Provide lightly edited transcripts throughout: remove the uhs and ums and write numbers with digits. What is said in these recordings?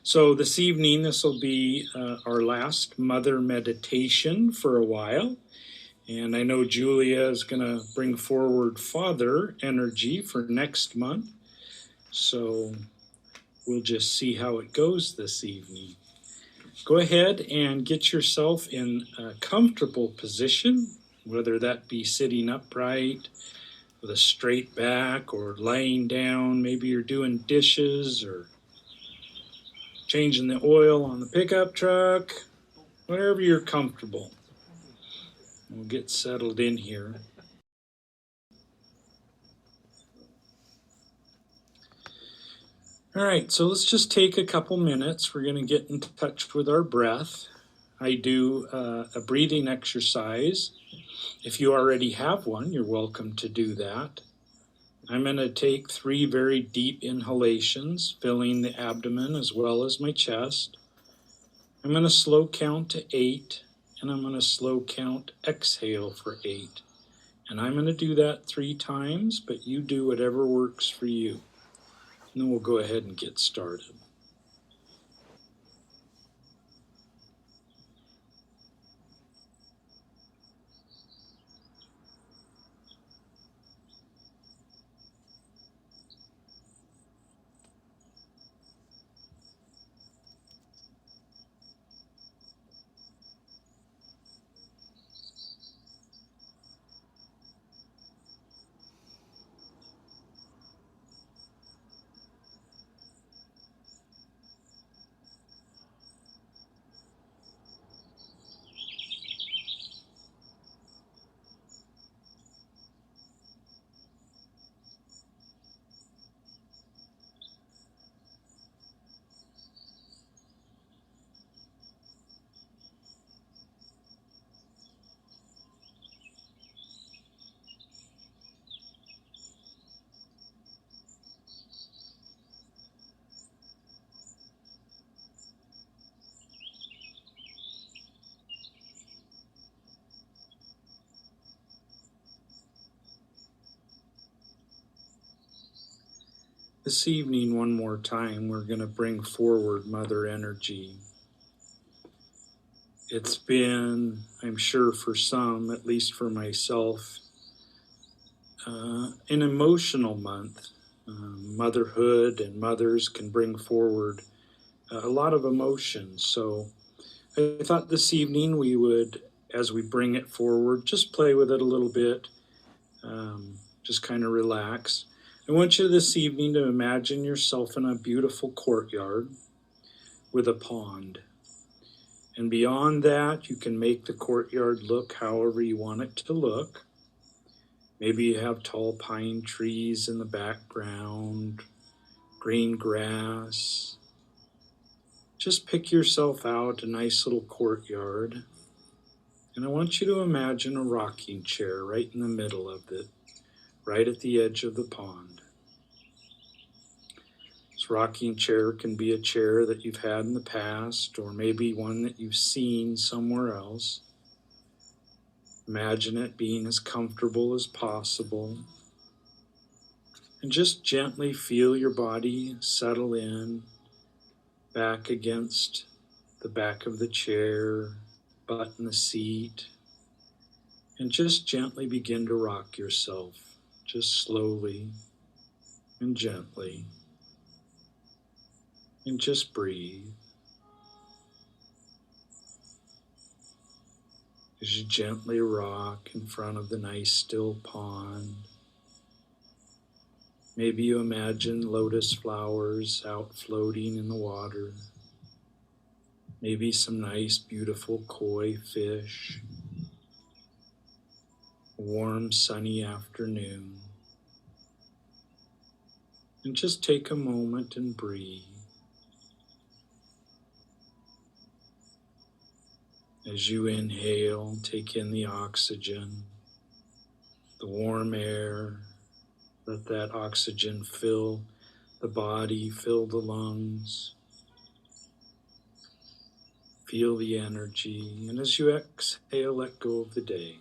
So this evening, this will be our last mother meditation for a while. And I know Julia is going to bring forward father energy for next month. So we'll just see how it goes this evening. Go ahead and get yourself in a comfortable position, whether that be sitting upright with a straight back or laying down. Maybe you're doing dishes or changing the oil on the pickup truck, wherever you're comfortable. We'll get settled in here. All right, so let's just take a couple minutes. We're going to get in touch with our breath. I do a breathing exercise. If you already have one, you're welcome to do that. I'm going to take 3 very deep inhalations, filling the abdomen as well as my chest. I'm going to slow count to 8, and I'm going to slow count exhale for 8. And I'm going to do that 3 times, but you do whatever works for you. And then we'll go ahead and get started. This evening, one more time, we're going to bring forward Mother Energy. It's been, I'm sure for some, at least for myself, an emotional month. Motherhood and mothers can bring forward a lot of emotions. So I thought this evening we would, as we bring it forward, just play with it a little bit, just kind of relax. I want you this evening to imagine yourself in a beautiful courtyard with a pond. And beyond that, you can make the courtyard look however you want it to look. Maybe you have tall pine trees in the background, green grass. Just pick yourself out a nice little courtyard. And I want you to imagine a rocking chair right in the middle of it, right at the edge of the pond. This rocking chair can be a chair that you've had in the past, or maybe one that you've seen somewhere else. Imagine it being as comfortable as possible. And just gently feel your body settle in, back against the back of the chair, butt in the seat, and just gently begin to rock yourself, just slowly and gently. And just breathe. As you gently rock in front of the nice still pond. Maybe you imagine lotus flowers out floating in the water. Maybe some nice beautiful koi fish. A warm sunny afternoon. And just take a moment and breathe. As you inhale, take in the oxygen, the warm air. Let that oxygen fill the body, fill the lungs. Feel the energy. And as you exhale, let go of the day.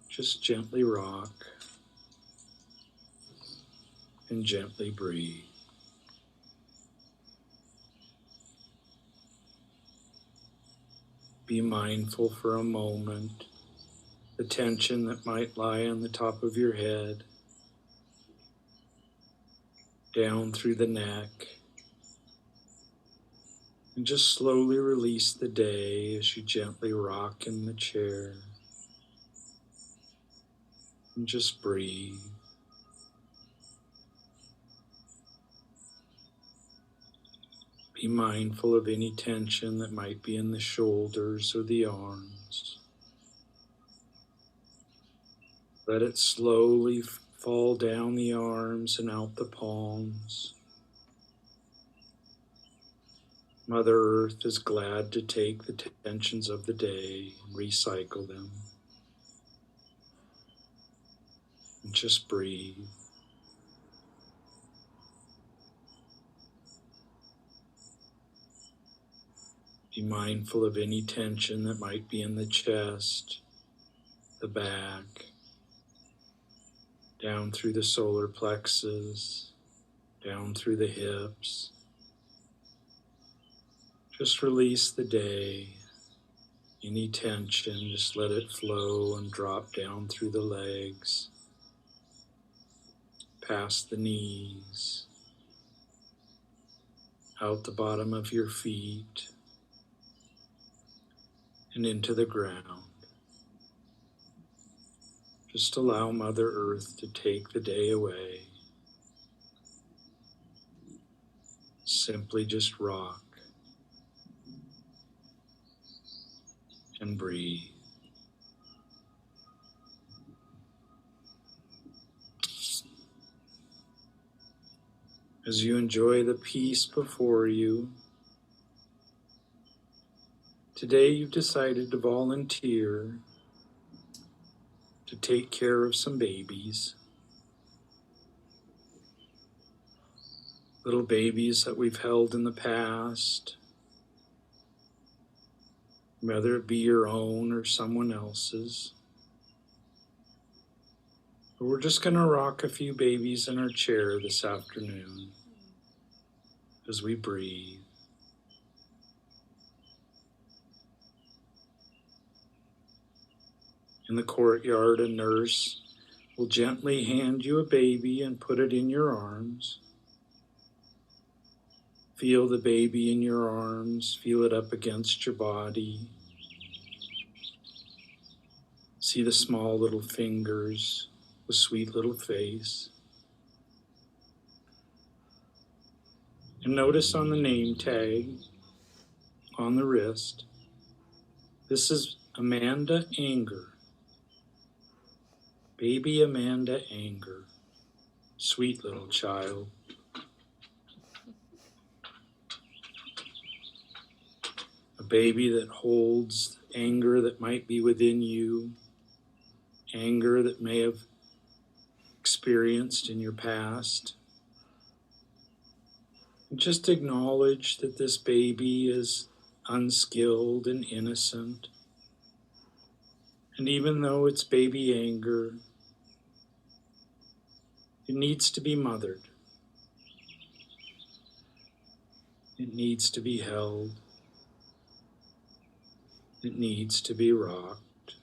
Just gently rock and gently breathe. Be mindful for a moment, the tension that might lie on the top of your head, down through the neck, and just slowly release the day as you gently rock in the chair. And just breathe. Be mindful of any tension that might be in the shoulders or the arms. Let it slowly fall down the arms and out the palms. Mother Earth is glad to take the tensions of the day and recycle them. And just breathe. Be mindful of any tension that might be in the chest, the back, down through the solar plexus, down through the hips. Just release the day. Any tension, just let it flow and drop down through the legs, past the knees, out the bottom of your feet, and into the ground. Just allow Mother Earth to take the day away. Simply just rock and breathe. As you enjoy the peace before you, today you've decided to volunteer to take care of some babies. Little babies that we've held in the past, whether it be your own or someone else's. But we're just going to rock a few babies in our chair this afternoon as we breathe. In the courtyard, a nurse will gently hand you a baby and put it in your arms. Feel the baby in your arms, feel it up against your body. See the small little fingers, the sweet little face. And notice on the name tag on the wrist, this is Amanda Anger. Baby Amanda Anger. Sweet little child. A baby that holds anger that might be within you, anger that may have experienced in your past. And just acknowledge that this baby is unskilled and innocent. And even though it's baby anger, it needs to be mothered. It needs to be held. It needs to be rocked.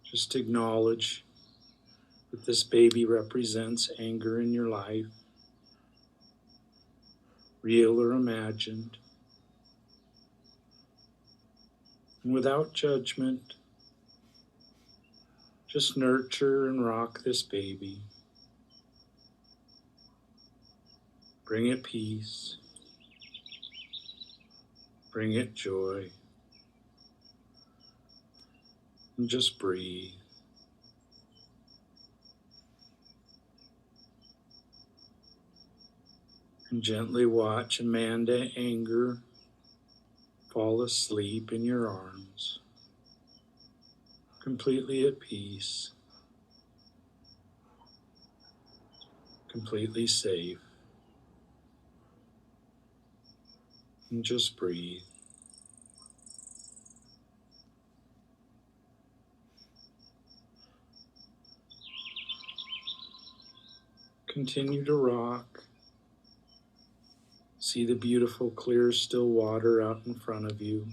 Just acknowledge that this baby represents anger in your life, real or imagined. And without judgment, just nurture and rock this baby. Bring it peace. Bring it joy. And just breathe. And gently watch Amanda Anger fall asleep in your arms, completely at peace, completely safe. And just breathe. Continue to rock. See the beautiful, clear, still water out in front of you.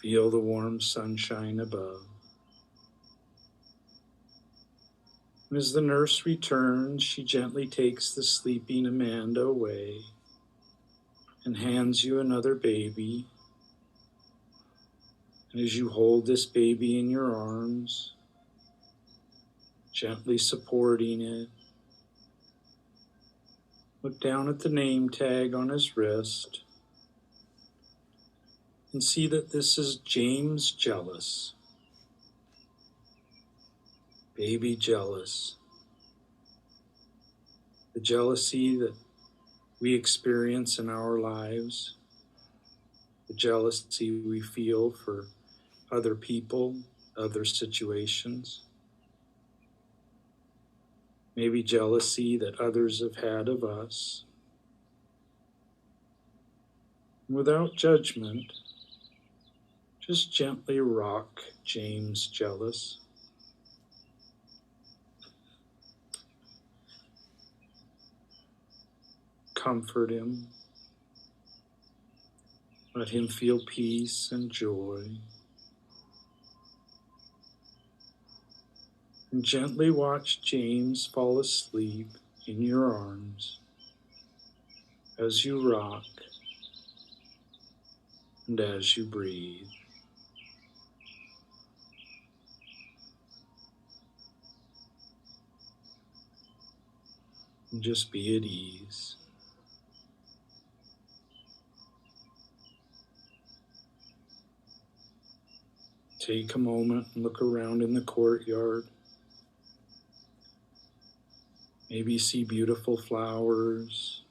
Feel the warm sunshine above. And as the nurse returns, she gently takes the sleeping Amanda away and hands you another baby. And as you hold this baby in your arms, gently supporting it, look down at the name tag on his wrist and see that this is James Jealous. Baby Jealous. The jealousy that we experience in our lives, the jealousy we feel for other people, other situations, maybe jealousy that others have had of us. Without judgment, just gently rock James Jealous. Comfort him. Let him feel peace and joy. And gently watch James fall asleep in your arms as you rock and as you breathe. And just be at ease. Take a moment and look around in the courtyard. Maybe see beautiful flowers,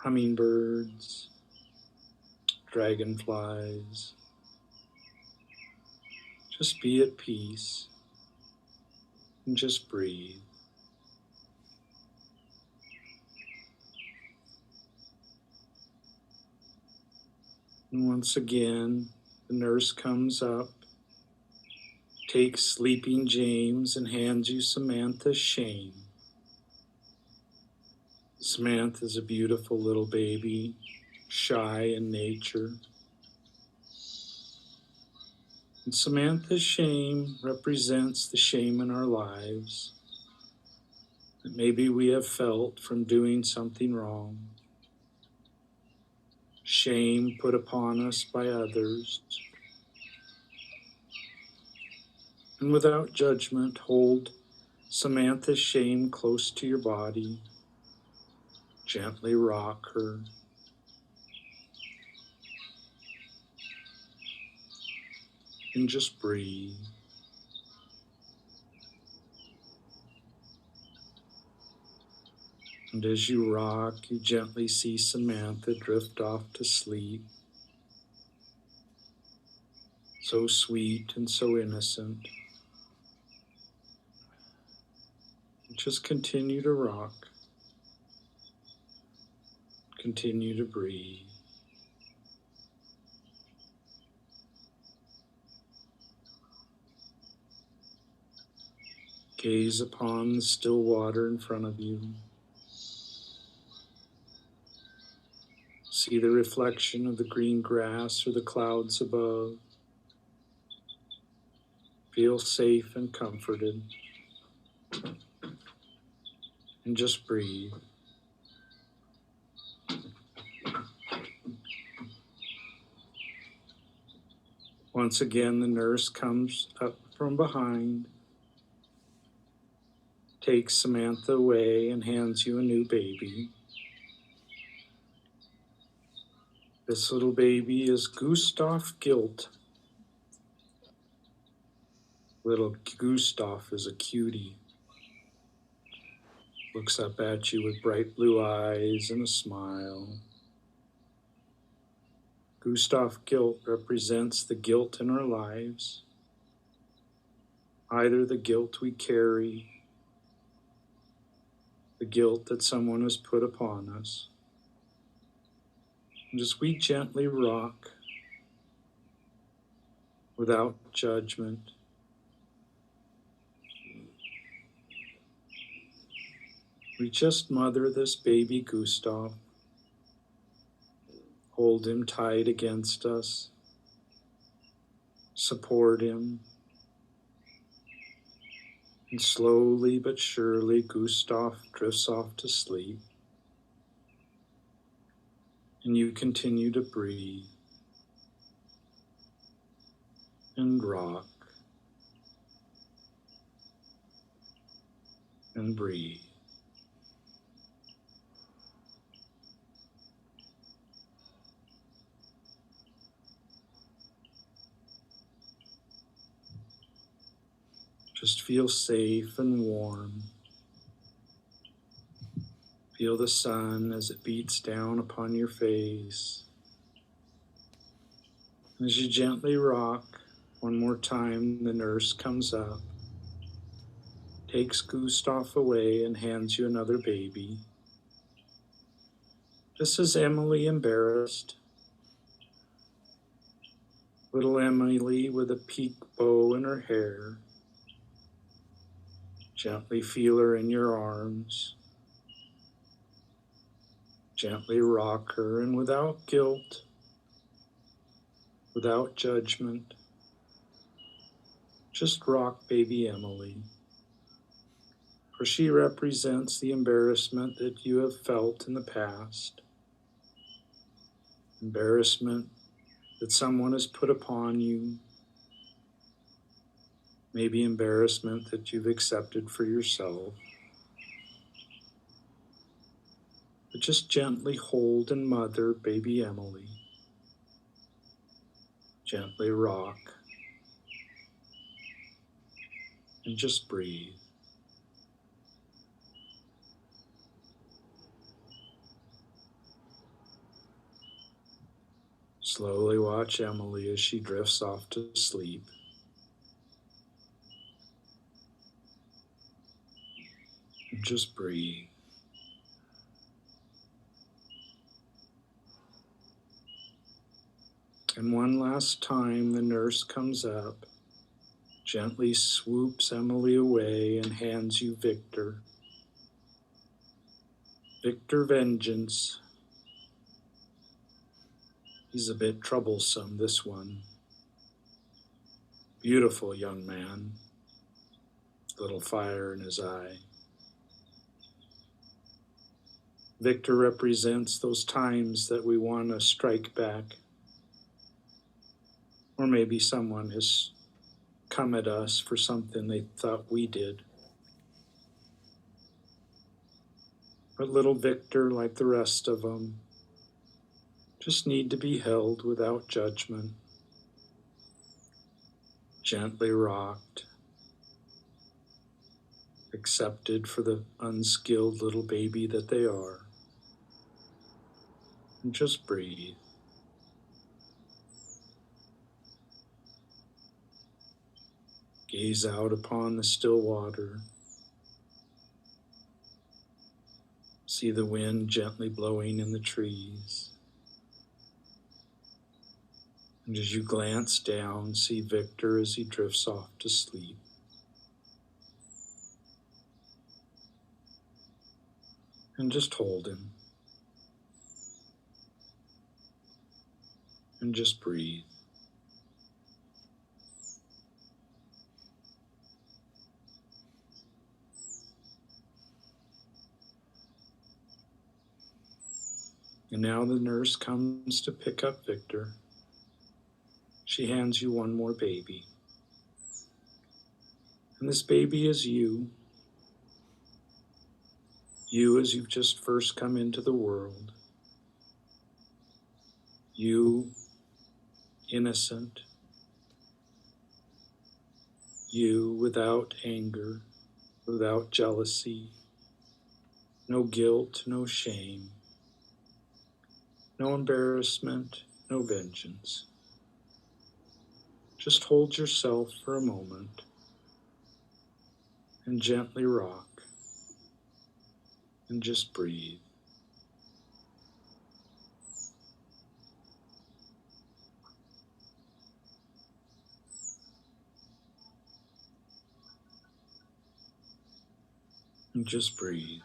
hummingbirds, dragonflies. Just be at peace and just breathe. And once again, the nurse comes up, takes sleeping James and hands you Samantha's Shane. Samantha's a beautiful little baby, shy in nature. And Samantha's shame represents the shame in our lives that maybe we have felt from doing something wrong. Shame put upon us by others. And without judgment, hold Samantha's shame close to your body. Gently rock her. And just breathe. And as you rock, you gently see Samantha drift off to sleep. So sweet and so innocent. Just continue to rock. Continue to breathe. Gaze upon the still water in front of you. See the reflection of the green grass or the clouds above. Feel safe and comforted. And just breathe. Once again, the nurse comes up from behind, takes Samantha away and hands you a new baby. This little baby is Gustav Gilt. Little Gustav is a cutie. Looks up at you with bright blue eyes and a smile. Gustav Gilt represents the guilt in our lives, either the guilt we carry, the guilt that someone has put upon us. And as we gently rock, without judgment, We just mother this baby Gustav, hold him tight against us, support him, and slowly but surely Gustav drifts off to sleep, and you continue to breathe and rock and breathe. Just feel safe and warm. Feel the sun as it beats down upon your face. As you gently rock, one more time, the nurse comes up, takes Gustav away and hands you another baby. This is Emily embarrassed. Little Emily with a peak bow in her hair. Gently feel her in your arms. Gently rock her, and without guilt, without judgment, just rock baby Emily. For she represents the embarrassment that you have felt in the past. Embarrassment that someone has put upon you. Maybe embarrassment that you've accepted for yourself. But just gently hold and mother baby Emily. Gently rock. And just breathe. Slowly watch Emily as she drifts off to sleep. And just breathe. And one last time, the nurse comes up, gently swoops Emily away and hands you Victor. Victor Vengeance. He's a bit troublesome, this one. Beautiful young man. Little fire in his eye. Victor represents those times that we want to strike back. Or maybe someone has come at us for something they thought we did. But little Victor, like the rest of them, just need to be held without judgment, gently rocked, accepted for the unskilled little baby that they are. And just breathe. Gaze out upon the still water. See the wind gently blowing in the trees. And as you glance down, see Victor as he drifts off to sleep. And just hold him. And just breathe. And now the nurse comes to pick up Victor. She hands you one more baby. And this baby is you. You as you've just first come into the world. You, innocent. You without anger, without jealousy. No guilt, no shame. No embarrassment, no vengeance. Just hold yourself for a moment and gently rock and just breathe. And just breathe.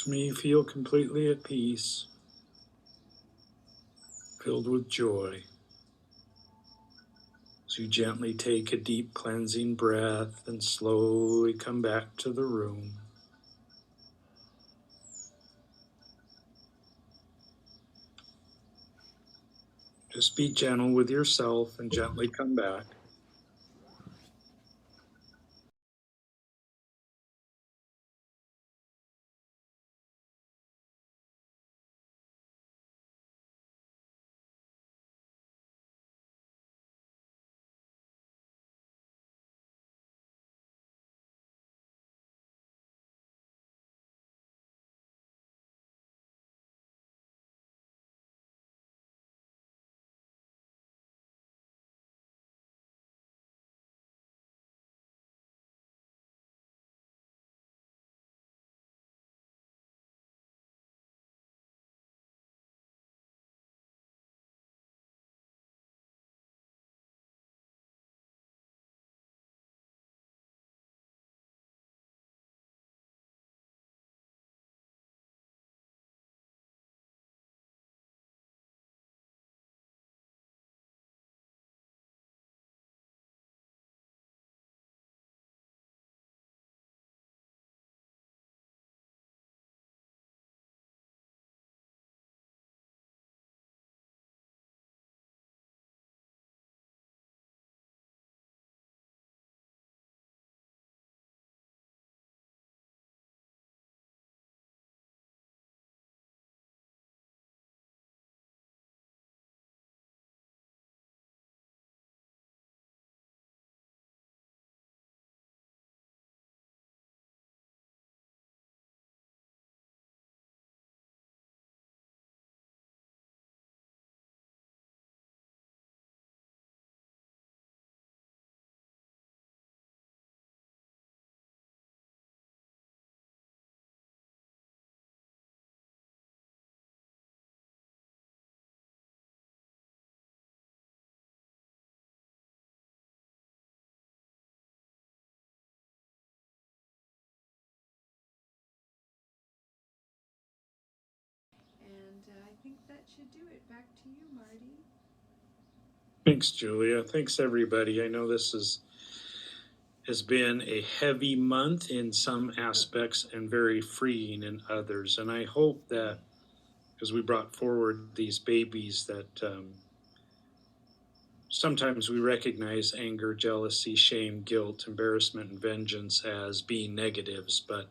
May you feel completely at peace, filled with joy. So you gently take a deep cleansing breath and slowly come back to the room. Just be gentle with yourself and gently come back. And I think that should do it. Back to you, Marty. Thanks, Julia. Thanks, everybody. I know this has been a heavy month in some aspects and very freeing in others. And I hope that as we brought forward these babies, that sometimes we recognize anger, jealousy, shame, guilt, embarrassment, and vengeance as being negatives, but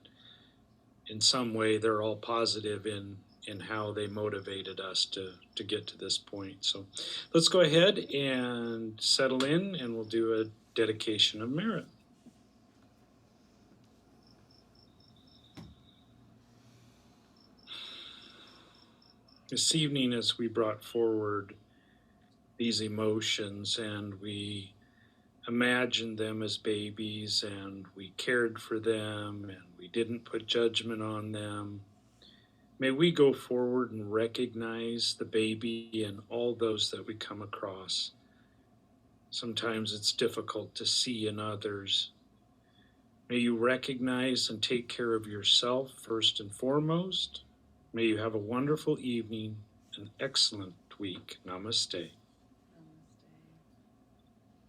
in some way they're all positive in how they motivated us to get to this point. So let's go ahead and settle in and we'll do a dedication of merit. This evening, as we brought forward these emotions and we imagined them as babies and we cared for them and we didn't put judgment on them, may we go forward and recognize the baby and all those that we come across. Sometimes it's difficult to see in others. May you recognize and take care of yourself first and foremost. May you have a wonderful evening, an excellent week. Namaste.